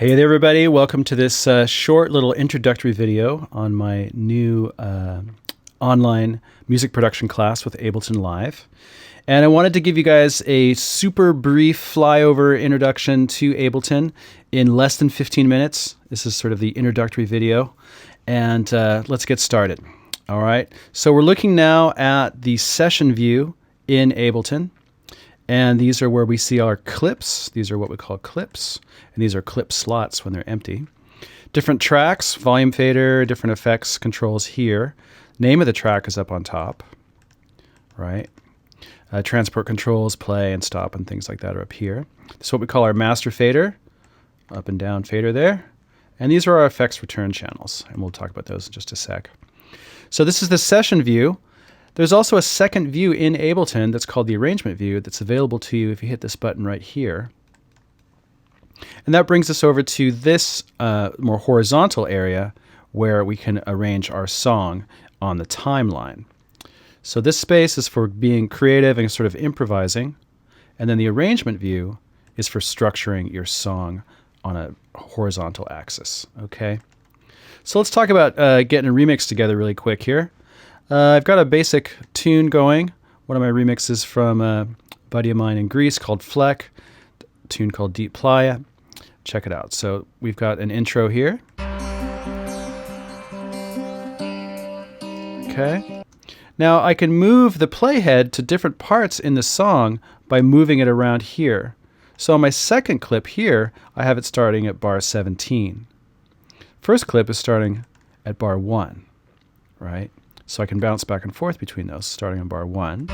Hey there everybody, welcome to this short little introductory video on my new online music production class with Ableton Live. And I wanted to give you guys a super brief flyover introduction to Ableton in less than 15 minutes. This is sort of the introductory video, and let's get started. All right, so we're looking now at the session view in Ableton. And these are where we see our clips. These are what we call clips. And these are clip slots when they're empty. Different tracks, volume fader, different effects controls here. Name of the track is up on top, right? Transport controls, play and stop and things like that are up here. This is what we call our master fader, up and down fader there. And these are our effects return channels. And we'll talk about those in just a sec. So this is the session view. There's also a second view in Ableton that's called the arrangement view that's available to you if you hit this button right here. And that brings us over to this more horizontal area where we can arrange our song on the timeline. So this space is for being creative and sort of improvising. And then the arrangement view is for structuring your song on a horizontal axis. Okay. So let's talk about getting a remix together really quick here. I've got a basic tune going. One of my remixes from a buddy of mine in Greece called Fleck, a tune called Deep Playa. Check it out. So we've got an intro here. Okay. Now I can move the playhead to different parts in the song by moving it around here. So on my second clip here, I have it starting at bar 17. First clip is starting at bar 1, right? So I can bounce back and forth between those, starting on bar 1.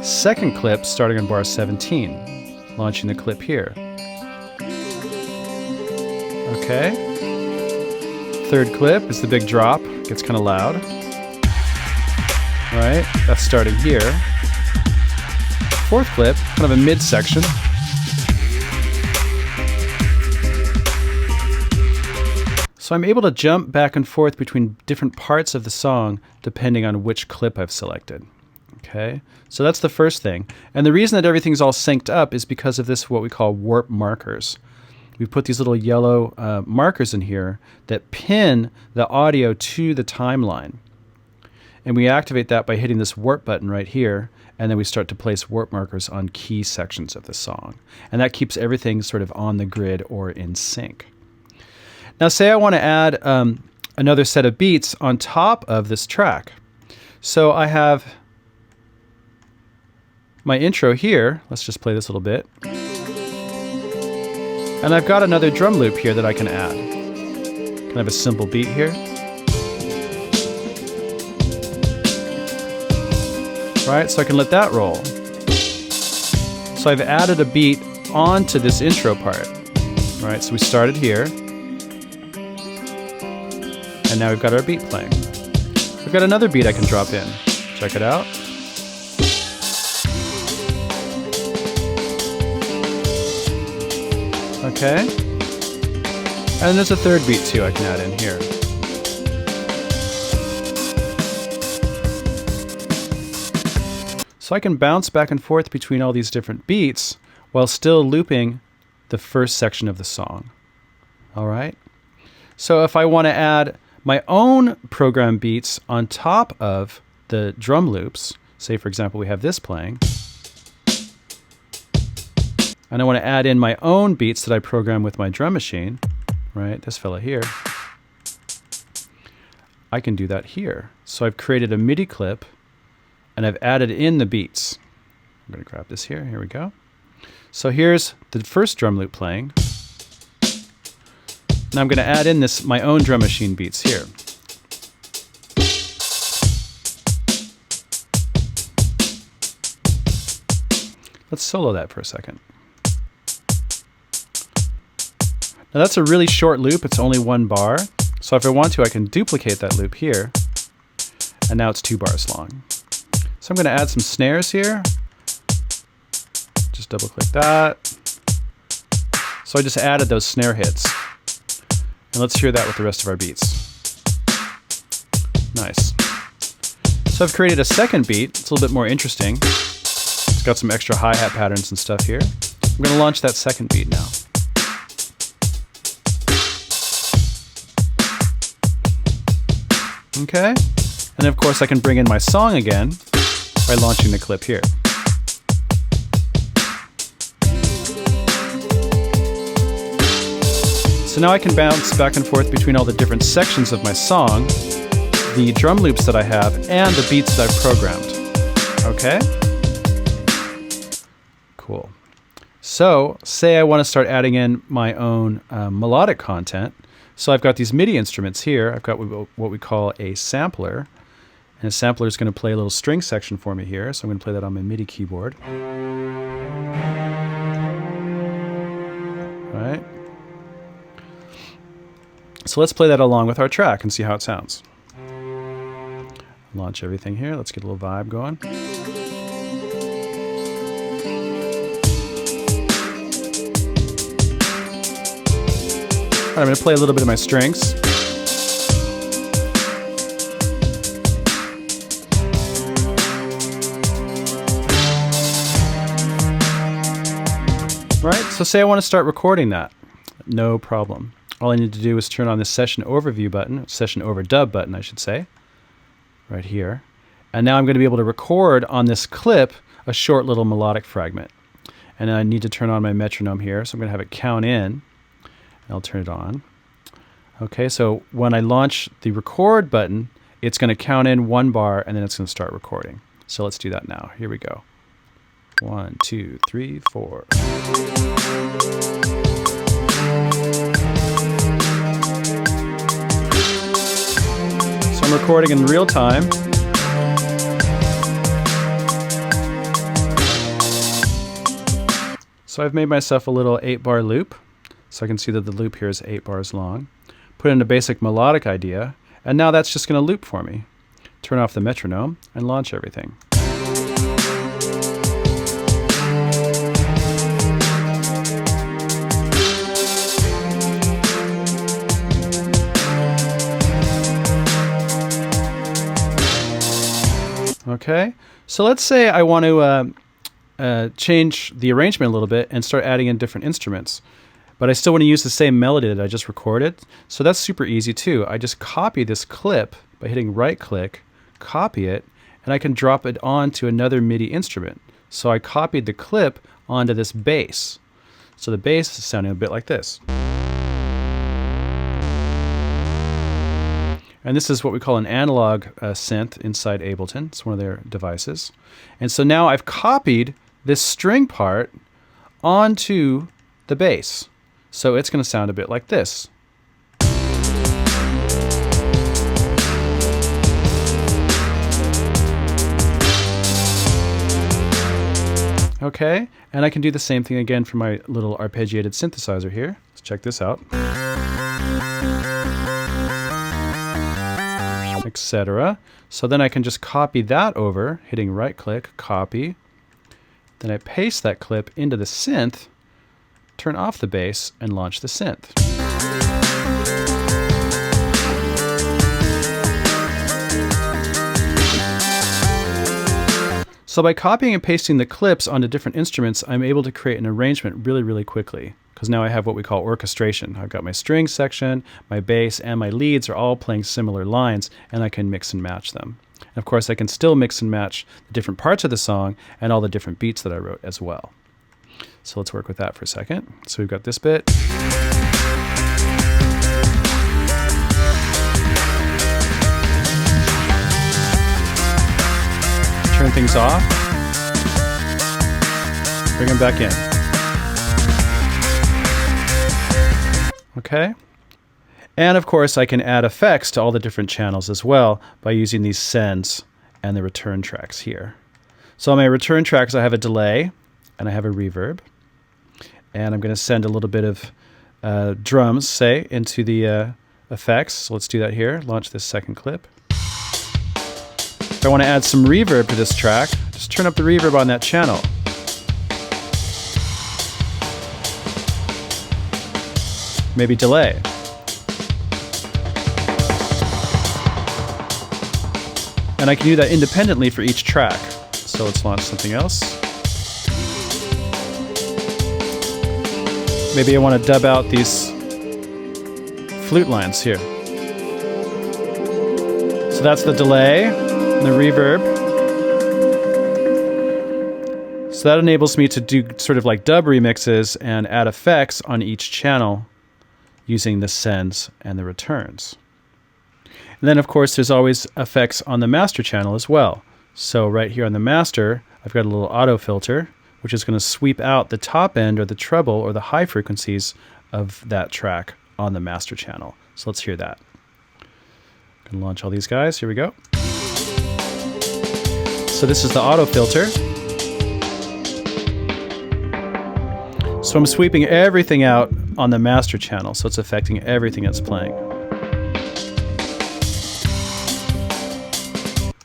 Second clip, starting on bar 17, launching the clip here. Okay. Third clip is the big drop, gets kind of loud. Right, that's starting here. Fourth clip, kind of a midsection. So I'm able to jump back and forth between different parts of the song depending on which clip I've selected. Okay, so that's the first thing. And the reason that everything's all synced up is because of this, what we call warp markers. We put these little yellow markers in here that pin the audio to the timeline. And we activate that by hitting this warp button right here, and then we start to place warp markers on key sections of the song. And that keeps everything sort of on the grid or in sync. Now say I want to add another set of beats on top of this track. So I have my intro here. Let's just play this a little bit. And I've got another drum loop here that I can add. Kind of a simple beat here. Right, so I can let that roll. So I've added a beat onto this intro part. Right, so we started here. And now we've got our beat playing. We've got another beat I can drop in. Check it out. Okay. And then there's a third beat too I can add in here. So I can bounce back and forth between all these different beats while still looping the first section of the song. All right. So if I want to add my own program beats on top of the drum loops, say for example we have this playing, and I want to add in my own beats that I program with my drum machine, right, this fella here, I can do that here. So I've created a MIDI clip and I've added in the beats. I'm going to grab this here, here we go. So here's the first drum loop playing. Now I'm going to add in this my own drum machine beats here. Let's solo that for a second. Now that's a really short loop, it's only 1 bar. So if I want to, I can duplicate that loop here. And now it's 2 bars long. So I'm going to add some snares here. Just double click that. So I just added those snare hits. And let's hear that with the rest of our beats. Nice. So I've created a second beat. It's a little bit more interesting. It's got some extra hi-hat patterns and stuff here. I'm going to launch that second beat now. Okay. And then of course I can bring in my song again by launching the clip here. So now I can bounce back and forth between all the different sections of my song, the drum loops that I have, and the beats that I've programmed. Okay? Cool. So, say I want to start adding in my own melodic content. So I've got these MIDI instruments here. I've got what we call a sampler. And a sampler is going to play a little string section for me here. So I'm going to play that on my MIDI keyboard. All right. So let's play that along with our track and see how it sounds. Launch everything here. Let's get a little vibe going. All right, I'm going to play a little bit of my strings. All right, so say I want to start recording that. No problem. All I need to do is turn on this session overview button, session overdub button, I should say, right here. And now I'm going to be able to record on this clip a short little melodic fragment. And I need to turn on my metronome here, so I'm going to have it count in. And I'll turn it on. Okay, so when I launch the record button, it's going to count in 1 bar, and then it's going to start recording. So let's do that now. Here we go. 1, 2, 3, 4. I'm recording in real time. So I've made myself a little 8-bar loop. So I can see that the loop here is 8 bars long. Put in a basic melodic idea, and now that's just going to loop for me. Turn off the metronome and launch everything. Okay, so let's say I want to change the arrangement a little bit and start adding in different instruments, but I still want to use the same melody that I just recorded. So that's super easy too. I just copy this clip by hitting right click, copy it, and I can drop it onto another MIDI instrument. So I copied the clip onto this bass. So the bass is sounding a bit like this. And this is what we call an analog synth inside Ableton. It's one of their devices. And so now I've copied this string part onto the bass. So it's going to sound a bit like this. Okay, and I can do the same thing again for my little arpeggiated synthesizer here. Let's check this out. Etc. So then I can just copy that over, hitting right click, copy. Then I paste that clip into the synth, turn off the bass, and launch the synth. So by copying and pasting the clips onto different instruments, I'm able to create an arrangement really, really quickly. Because now I have what we call orchestration. I've got my string section, my bass, and my leads are all playing similar lines, and I can mix and match them. And of course, I can still mix and match the different parts of the song and all the different beats that I wrote as well. So let's work with that for a second. So we've got this bit. Turn things off. Bring them back in. Okay, and of course I can add effects to all the different channels as well by using these sends and the return tracks here. So on my return tracks I have a delay and I have a reverb, and I'm going to send a little bit of drums, say, into the effects. So let's do that here. Launch this second clip. If I want to add some reverb to this track, just turn up the reverb on that channel. Maybe delay. And I can do that independently for each track. So let's launch something else. Maybe I want to dub out these flute lines here. So that's the delay and the reverb. So that enables me to do sort of like dub remixes and add effects on each channel using the sends and the returns. And then of course there's always effects on the master channel as well. So right here on the master, I've got a little auto filter, which is going to sweep out the top end or the treble or the high frequencies of that track on the master channel. So let's hear that. I'm going to launch all these guys. Here we go. So this is the auto filter. So I'm sweeping everything out on the master channel, so it's affecting everything that's playing.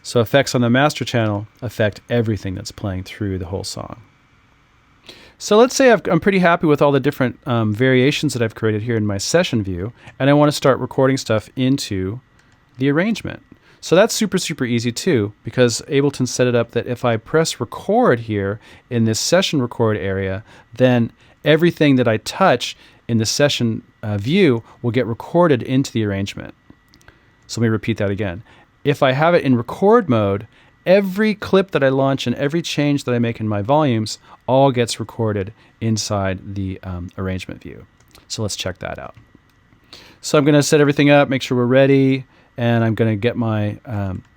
So effects on the master channel affect everything that's playing through the whole song. So let's say I'm pretty happy with all the different variations that I've created here in my session view, and I want to start recording stuff into the arrangement. So that's super, super easy too, because Ableton set it up that if I press record here in this session record area, then everything that I touch in the session view will get recorded into the arrangement. So let me repeat that again. If I have it in record mode, every clip that I launch and every change that I make in my volumes all gets recorded inside the arrangement view. So let's check that out. So I'm going to set everything up, make sure we're ready, and I'm going to get my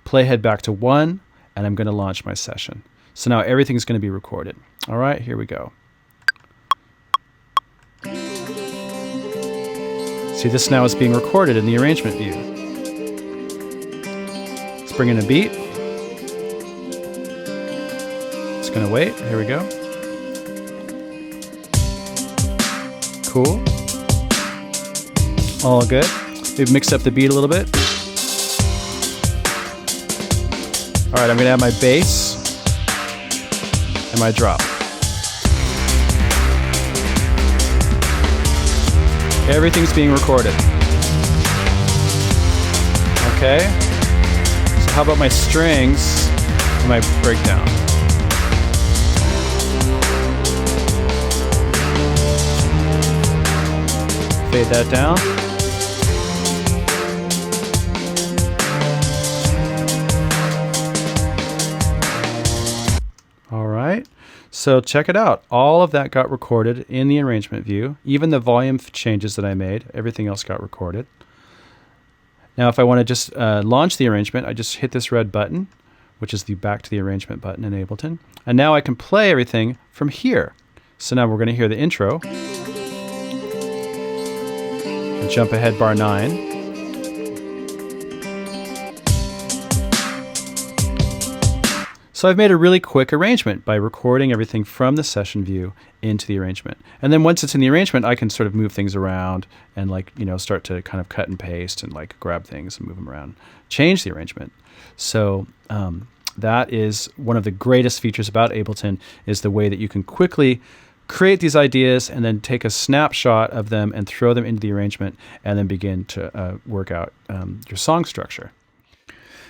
playhead back to 1, and I'm going to launch my session. So now everything's going to be recorded. All right, here we go. See, this now is being recorded in the arrangement view. Let's bring in a beat. It's going to wait. Here we go. Cool. All good. We've mixed up the beat a little bit. All right, I'm going to add my bass and my drop. Everything's being recorded. Okay. So how about my strings and my breakdown? Fade that down. All right. So check it out. All of that got recorded in the arrangement view. Even the volume changes that I made, everything else got recorded. Now if I want to just launch the arrangement, I just hit this red button, which is the back to the arrangement button in Ableton. And now I can play everything from here. So now we're going to hear the intro. And jump ahead bar 9. So I've made a really quick arrangement by recording everything from the session view into the arrangement. And then once it's in the arrangement, I can sort of move things around and start to kind of cut and paste and grab things and move them around, change the arrangement. So that is one of the greatest features about Ableton, is the way that you can quickly create these ideas and then take a snapshot of them and throw them into the arrangement and then begin to work out your song structure.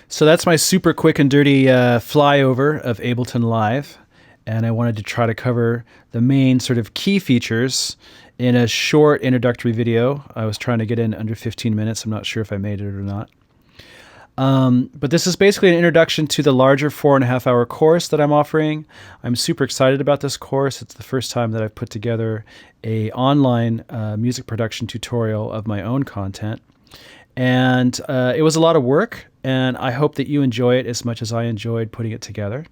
So that's my super quick and dirty flyover of Ableton Live, and I wanted to try to cover the main sort of key features in a short introductory video. I was trying to get in under 15 minutes. I'm not sure if I made it or not. But this is basically an introduction to the larger 4.5-hour course that I'm offering. I'm super excited about this course. It's the first time that I've put together an online music production tutorial of my own content. And it was a lot of work, and I hope that you enjoy it as much as I enjoyed putting it together.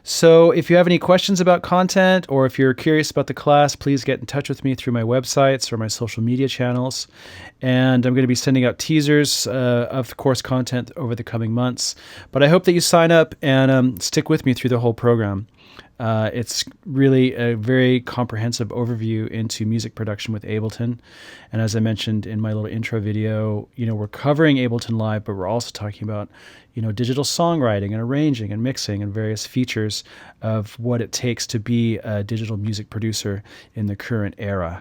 So if you have any questions about content, or if you're curious about the class, please get in touch with me through my websites or my social media channels. And I'm going to be sending out teasers of the course content over the coming months. But I hope that you sign up and stick with me through the whole program. It's really a very comprehensive overview into music production with Ableton. And as I mentioned in my little intro video, we're covering Ableton Live, but we're also talking about, digital songwriting and arranging and mixing and various features of what it takes to be a digital music producer in the current era.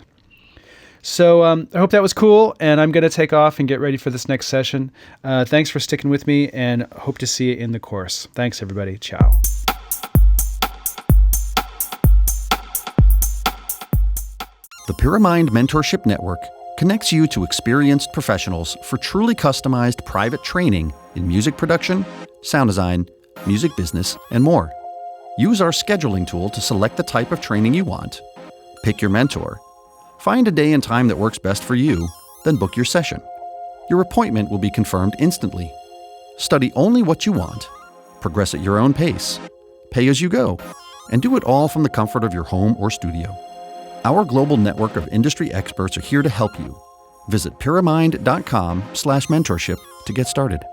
So I hope that was cool, and I'm going to take off and get ready for this next session. Thanks for sticking with me, and hope to see you in the course. Thanks, everybody. Ciao. The Pyramind Mentorship Network connects you to experienced professionals for truly customized private training in music production, sound design, music business, and more. Use our scheduling tool to select the type of training you want, pick your mentor, find a day and time that works best for you, then book your session. Your appointment will be confirmed instantly. Study only what you want, progress at your own pace, pay as you go, and do it all from the comfort of your home or studio. Our global network of industry experts are here to help you. Visit pyramind.com/mentorship to get started.